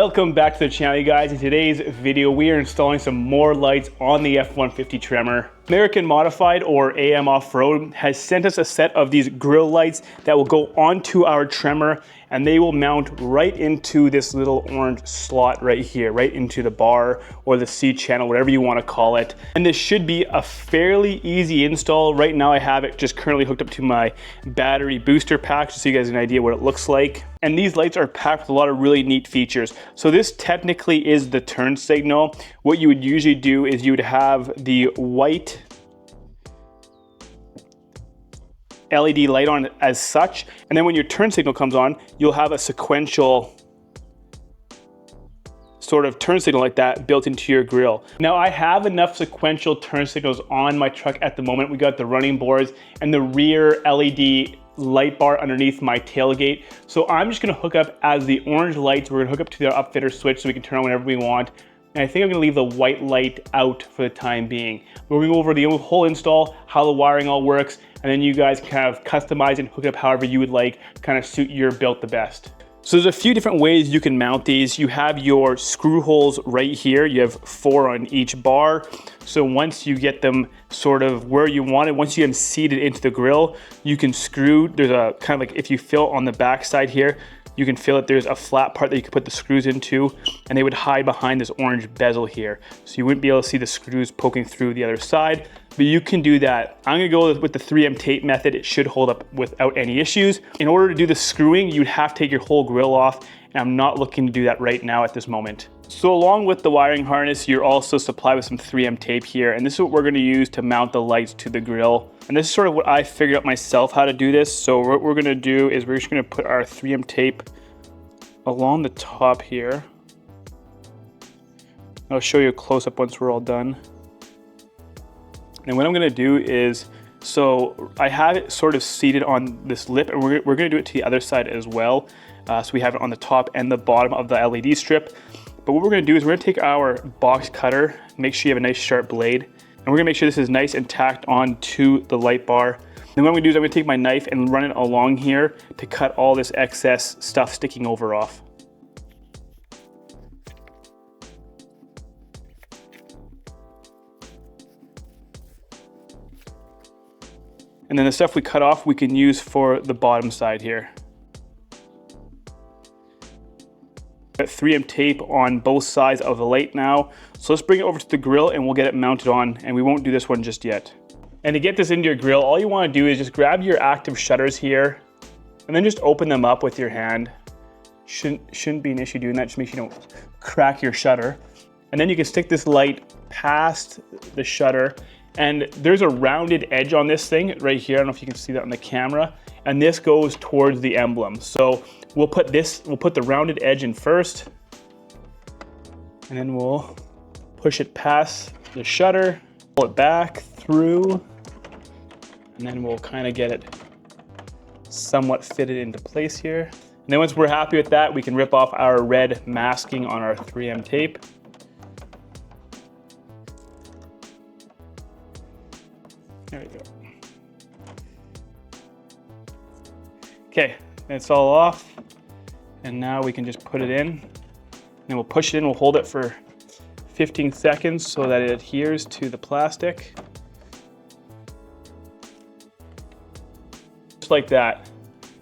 Welcome back to the channel, you guys. In today's video, we are installing some more lights on the F150 Tremor. American Modified, or AM Off-Road, has sent us a set of these grill lights that will go onto our Tremor, and they will mount right into this little orange slot right here, right into the bar or the C channel, whatever you want to call it. And this should be a fairly easy install. Right now I have it just currently hooked up to my battery booster pack, just so you guys have an idea what it looks like. And these lights are packed with a lot of really neat features. So this technically is the turn signal. What you would usually do is you would have the white LED light on as such, and then when your turn signal comes on, you'll have a sequential sort of turn signal like that built into your grill. Now I have enough sequential turn signals on my truck at the moment. We got the running boards and the rear LED light bar underneath my tailgate. So I'm just gonna hook up as the orange lights. We're gonna hook up to the upfitter switch so we can turn on whenever we want. And I think I'm gonna leave the white light out for the time being. We're gonna go over the whole install, how the wiring all works, and then you guys can kind of customize and hook it up however you would like, kind of suit your build the best. So there's a few different ways you can mount these. You have your screw holes right here. You have 4 on each bar. So once you get them sort of where you want it, once you get them seated into the grill, you can screw, there's a kind of like, if you fill on the back side here, you can feel it. There's a flat part that you can put the screws into, and they would hide behind this orange bezel here. So you wouldn't be able to see the screws poking through the other side, but you can do that. I'm gonna go with the 3M tape method. It should hold up without any issues. In order to do the screwing, you'd have to take your whole grill off, and I'm not looking to do that right now at this moment. So along with the wiring harness, you're also supplied with some 3M tape here, and this is what we're gonna use to mount the lights to the grill. And this is sort of what I figured out myself how to do this. So what we're gonna do is we're just gonna put our 3M tape along the top here. I'll show you a close-up once we're all done. And what I'm gonna do is, so I have it sort of seated on this lip, and we're gonna do it to the other side as well. So we have it on the top and the bottom of the LED strip. But what we're gonna do is we're gonna take our box cutter, make sure you have a nice sharp blade, and we're gonna make sure this is nice and tacked onto the light bar. Then what I'm gonna do is I'm gonna take my knife and run it along here to cut all this excess stuff sticking over off. And then the stuff we cut off, we can use for the bottom side here. Got 3M tape on both sides of the light now. So let's bring it over to the grill and we'll get it mounted on, and we won't do this one just yet. And to get this into your grill, all you want to do is just grab your active shutters here and then just open them up with your hand. Shouldn't be an issue doing that, just make sure you don't crack your shutter. And then you can stick this light past the shutter, and there's a rounded edge on this thing right here. I don't know if you can see that on the camera, and this goes towards the emblem. So we'll put the rounded edge in first, and then we'll push it past the shutter, pull it back through, and then we'll kind of get it somewhat fitted into place here. And then once we're happy with that, we can rip off our red masking on our 3M tape. There we go. Okay, it's all off. And now we can just put it in. And we'll push it in, we'll hold it for 15 seconds so that it adheres to the plastic. Just like that.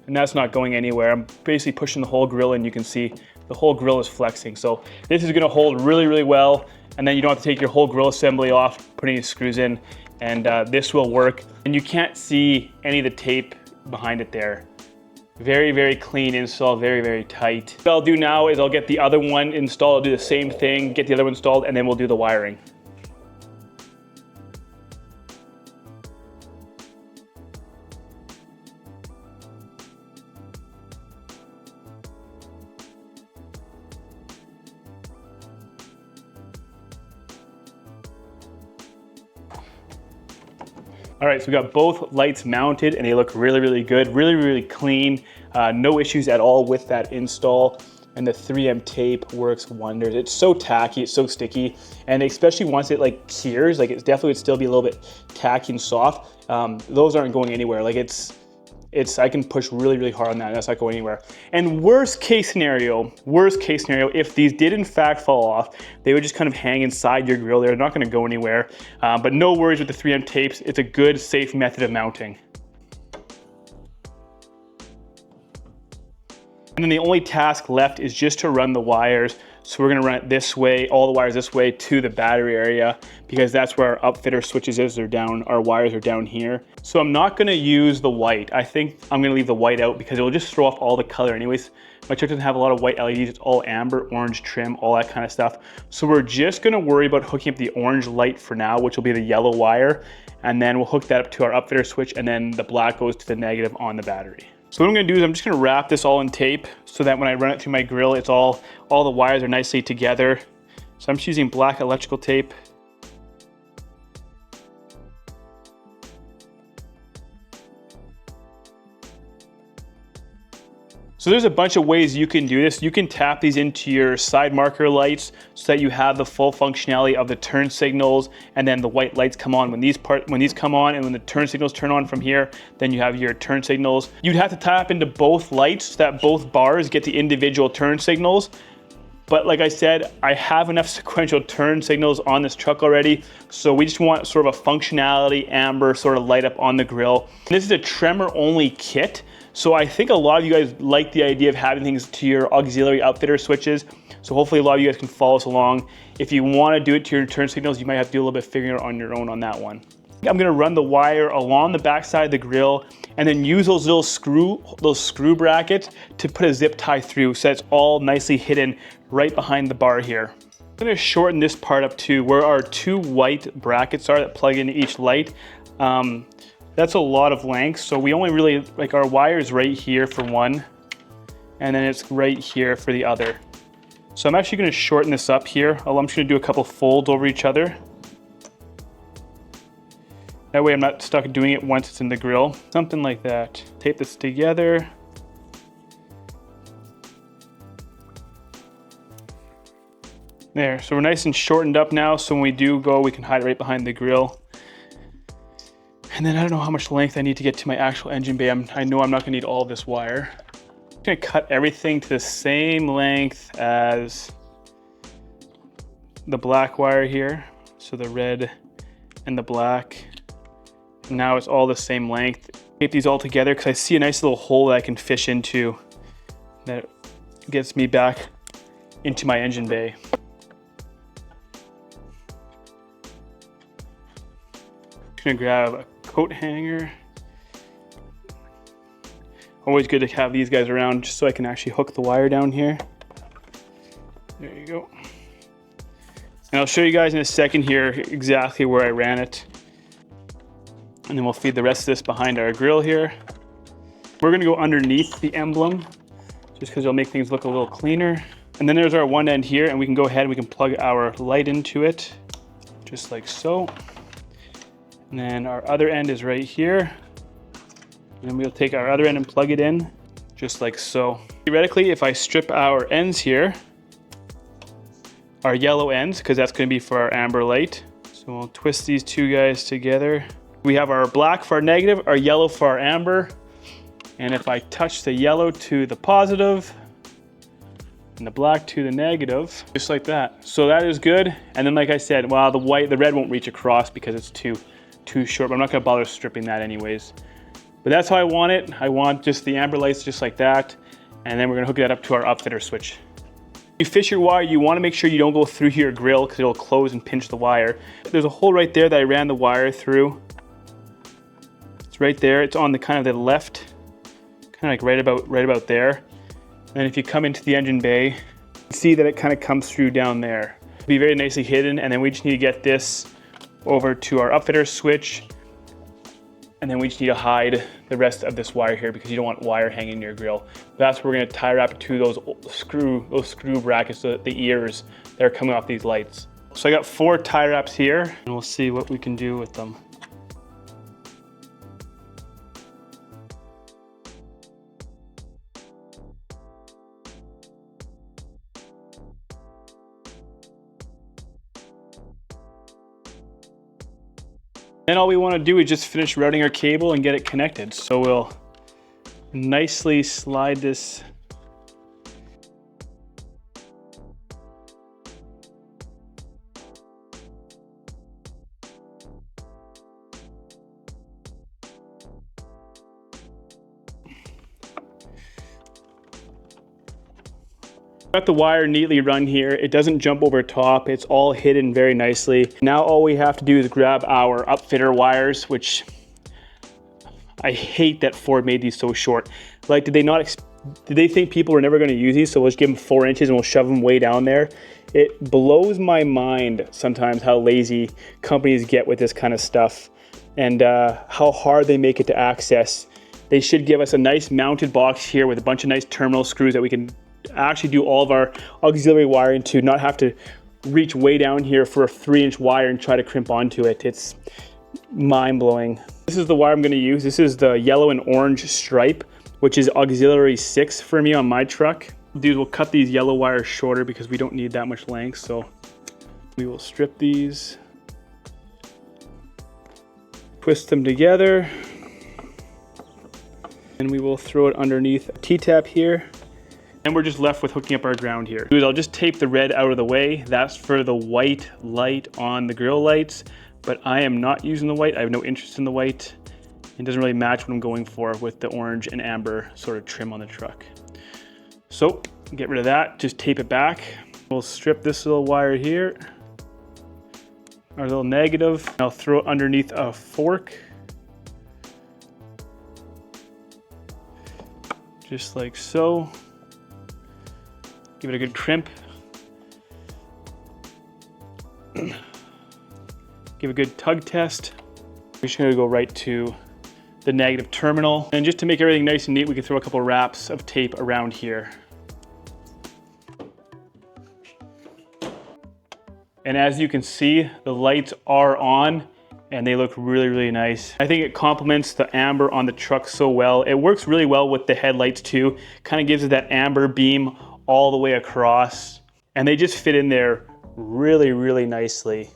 And that's not going anywhere. I'm basically pushing the whole grill in. You can see the whole grill is flexing. So this is gonna hold really, really well. And then you don't have to take your whole grill assembly off, putting these screws in, and this will work. And you can't see any of the tape behind it there. Very, very clean install, very, very tight. What I'll do now is I'll get the other one installed, I'll do the same thing, get the other one installed, and then we'll do the wiring. All right, so we got both lights mounted and they look really, really good, really, really clean. No issues at all with that install. And the 3M tape works wonders. It's so tacky, it's so sticky. And especially once it like cures, like it definitely would still be a little bit tacky and soft. Those aren't going anywhere. Like it's I can push really, really hard on that and that's not going anywhere. And worst case scenario, if these did in fact fall off, they would just kind of hang inside your grill. They're not gonna go anywhere. But no worries with the 3M tapes. It's a good, safe method of mounting. And then the only task left is just to run the wires. So we're gonna run it this way, all the wires this way to the battery area, because that's where our upfitter switches is. They're down, our wires are down here. So I'm not gonna use the white. I think I'm gonna leave the white out because it will just throw off all the color anyways. My truck doesn't have a lot of white LEDs. It's all amber, orange trim, all that kind of stuff. So we're just gonna worry about hooking up the orange light for now, which will be the yellow wire. And then we'll hook that up to our upfitter switch and then the black goes to the negative on the battery. So what I'm gonna do is I'm just gonna wrap this all in tape so that when I run it through my grill, it's all the wires are nicely together. So I'm just using black electrical tape. So there's a bunch of ways you can do this. You can tap these into your side marker lights so that you have the full functionality of the turn signals, and then the white lights come on when these come on, and when the turn signals turn on from here, then you have your turn signals. You'd have to tap into both lights so that both bars get the individual turn signals. But like I said, I have enough sequential turn signals on this truck already, so we just want sort of a functionality amber sort of light up on the grill. This is a Tremor only kit, so I think a lot of you guys like the idea of having things to your auxiliary outfitter switches, so hopefully a lot of you guys can follow us along. If you want to do it to your turn signals, you might have to do a little bit of figuring out on your own on that one. I'm gonna run the wire along the backside of the grill and then use those little screw brackets to put a zip tie through so it's all nicely hidden right behind the bar here. I'm gonna shorten this part up to where our two white brackets are that plug into each light. That's a lot of length, so we only really, like our wire is right here for one, and then it's right here for the other. So I'm actually gonna shorten this up here. I'm just gonna do a couple folds over each other. That way I'm not stuck doing it once it's in the grill. Something like that. Tape this together. There, so we're nice and shortened up now, so when we do go, we can hide it right behind the grill. And then I don't know how much length I need to get to my actual engine bay. I know I'm not gonna need all of this wire. I'm gonna cut everything to the same length as the black wire here. So the red and the black. Now it's all the same length. Tape these all together because I see a nice little hole that I can fish into that gets me back into my engine bay. I'm gonna grab a coat hanger. Always good to have these guys around just so I can actually hook the wire down here. There you go. And I'll show you guys in a second here exactly where I ran it. And then we'll feed the rest of this behind our grill here. We're gonna go underneath the emblem just because it'll make things look a little cleaner. And then there's our one end here, and we can go ahead and we can plug our light into it just like so. And then our other end is right here. And then we'll take our other end and plug it in just like so. Theoretically, if I strip our ends here, our yellow ends, because that's gonna be for our amber light. So we'll twist these two guys together. We have our black for our negative, our yellow for our amber. And if I touch the yellow to the positive and the black to the negative, just like that. So that is good. And then like I said, well, the red won't reach across because it's too short, but I'm not gonna bother stripping that anyways. But that's how I want it. I want just the amber lights just like that. And then we're gonna hook that up to our upfitter switch. You fish your wire, you wanna make sure you don't go through your grill because it'll close and pinch the wire. There's a hole right there that I ran the wire through. It's right there. It's on the kind of the left, kind of like right about there. And if you come into the engine bay, you see that it kind of comes through down there. It'll be very nicely hidden, and then we just need to get this over to our upfitter switch, and then we just need to hide the rest of this wire here because you don't want wire hanging in your grill. That's where we're going to tie wrap it to those screw brackets, the ears that are coming off these lights. So I got 4 tie wraps here, and we'll see what we can do with them. Then all we want to do is just finish routing our cable and get it connected. So we'll nicely slide this got the wire neatly run here. It doesn't jump over top. It's all hidden very nicely. Now all we have to do is grab our upfitter wires, which I hate that Ford made these so short. Like, did they think people were never going to use these? So we'll just give them 4 inches and we'll shove them way down there. It blows my mind sometimes how lazy companies get with this kind of stuff and how hard they make it to access. They should give us a nice mounted box here with a bunch of nice terminal screws that we can actually do all of our auxiliary wiring to, not have to reach way down here for a 3-inch wire and try to crimp onto it. It's mind-blowing. This is the wire I'm going to use. This is the yellow and orange stripe, which is auxiliary 6 for me on my truck. We'll cut these yellow wires shorter because we don't need that much length. So we will strip these, twist them together, and we will throw it underneath a T-tap here. And we're just left with hooking up our ground here. I'll just tape the red out of the way. That's for the white light on the grill lights, but I am not using the white. I have no interest in the white. It doesn't really match what I'm going for with the orange and amber sort of trim on the truck. So get rid of that, just tape it back. We'll strip this little wire here, our little negative. I'll throw it underneath a fork. Just like so. Give it a good crimp. Give a good tug test. We're just gonna go right to the negative terminal. And just to make everything nice and neat, we can throw a couple wraps of tape around here. And as you can see, the lights are on and they look really, really nice. I think it complements the amber on the truck so well. It works really well with the headlights too. Kind of gives it that amber beam all the way across, and they just fit in there really, really nicely.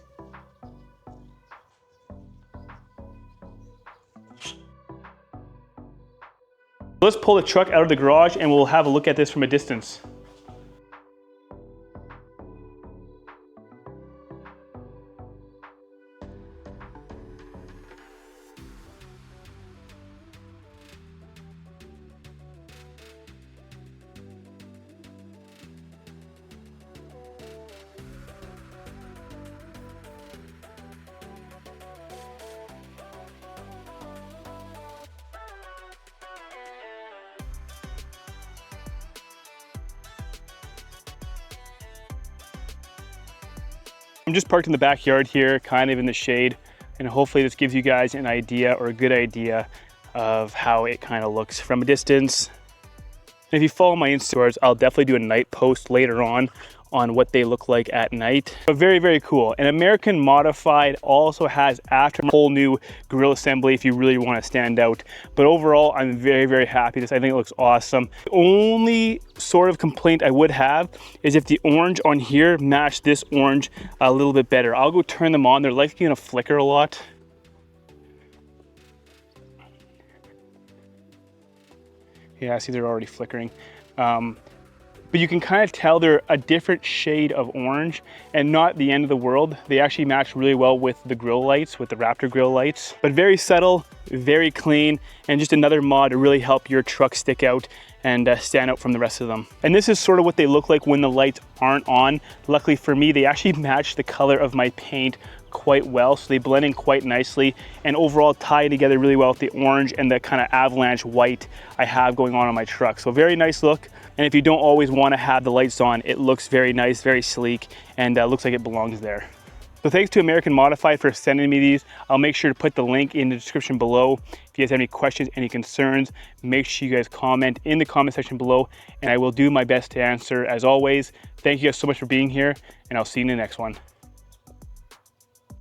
Let's pull the truck out of the garage and we'll have a look at this from a distance. I'm just parked in the backyard here, kind of in the shade, and hopefully this gives you guys an idea or a good idea of how it kind of looks from a distance. And if you follow my Instagrams, I'll definitely do a night post later on what they look like at night. But very, very cool. And American Modified also has after a whole new grill assembly if you really want to stand out. But overall, I'm very, very happy with this. I think it looks awesome. The only sort of complaint I would have is if the orange on here matched this orange a little bit better. I'll go turn them on. They're likely gonna flicker a lot. Yeah, I see they're already flickering. But you can kind of tell they're a different shade of orange and not the end of the world. They actually match really well with the grill lights, with the Raptor grill lights. But very subtle, very clean, and just another mod to really help your truck stick out and stand out from the rest of them. And this is sort of what they look like when the lights aren't on. Luckily for me, they actually match the color of my paint quite well, so they blend in quite nicely and overall tie together really well with the orange and the kind of avalanche white I have going on my truck. So very nice look. And if you don't always want to have the lights on, it looks very nice, very sleek, and looks like it belongs there. So thanks to American Modified for sending me these. I'll make sure to put the link in the description below. If you guys have any questions, any concerns, make sure you guys comment in the comment section below, and I will do my best to answer as always. Thank you guys so much for being here, and I'll see you in the next one.